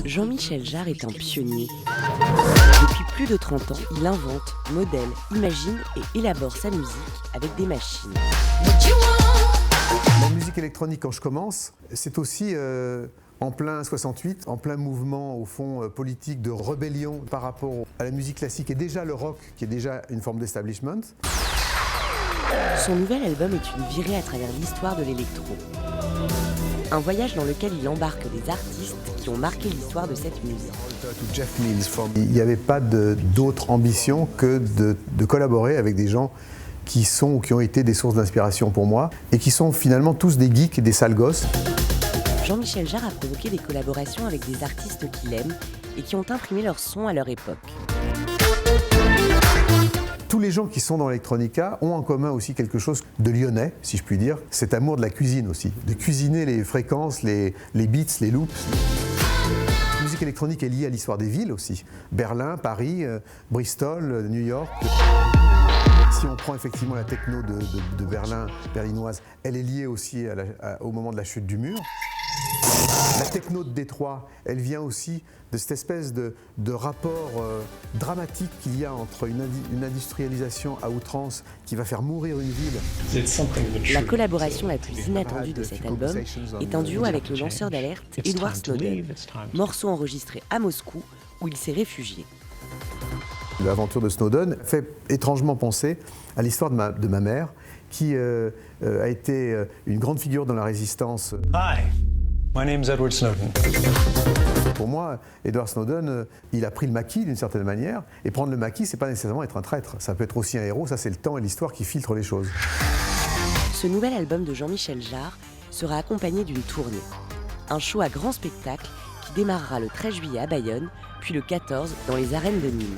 Jean-Michel Jarre est un pionnier. Depuis plus de 30 ans, il invente, modèle, imagine et élabore sa musique avec des machines. La musique électronique, quand je commence, c'est aussi en plein 68, en plein mouvement au fond politique de rébellion par rapport à la musique classique et déjà le rock, qui est déjà une forme d'establishment. Son nouvel album est une virée à travers l'histoire de l'électro. Un voyage dans lequel il embarque des artistes qui ont marqué l'histoire de cette musique. Jeff Mills. Il n'y avait pas d'autre ambition que de collaborer avec des gens qui sont ou qui ont été des sources d'inspiration pour moi et qui sont finalement tous des geeks et des sales gosses. Jean-Michel Jarre a provoqué des collaborations avec des artistes qu'il aime et qui ont imprimé leur son à leur époque. Tous les gens qui sont dans l'électronica ont en commun aussi quelque chose de lyonnais, si je puis dire, cet amour de la cuisine aussi, de cuisiner les fréquences, les beats, les loops. La musique électronique est liée à l'histoire des villes aussi, Berlin, Paris, Bristol, New York. Si on prend effectivement la techno de Berlin, berlinoise, elle est liée aussi au moment de la chute du mur. La techno de Détroit, elle vient aussi de cette espèce de rapport dramatique qu'il y a entre une industrialisation à outrance qui va faire mourir une ville. La collaboration la plus inattendue de cet album est un duo avec le lanceur d'alerte Edward Snowden, morceau enregistré à Moscou où il s'est réfugié. L'aventure de Snowden fait étrangement penser à l'histoire de ma mère qui a été une grande figure dans la résistance. Hi. My name is Edward Snowden. Pour moi, Edward Snowden, il a pris le maquis d'une certaine manière. Et prendre le maquis, c'est pas nécessairement être un traître. Ça peut être aussi un héros. Ça, c'est le temps et l'histoire qui filtrent les choses. Ce nouvel album de Jean-Michel Jarre sera accompagné d'une tournée. Un show à grand spectacle qui démarrera le 13 juillet à Bayonne, puis le 14 dans les arènes de Nîmes.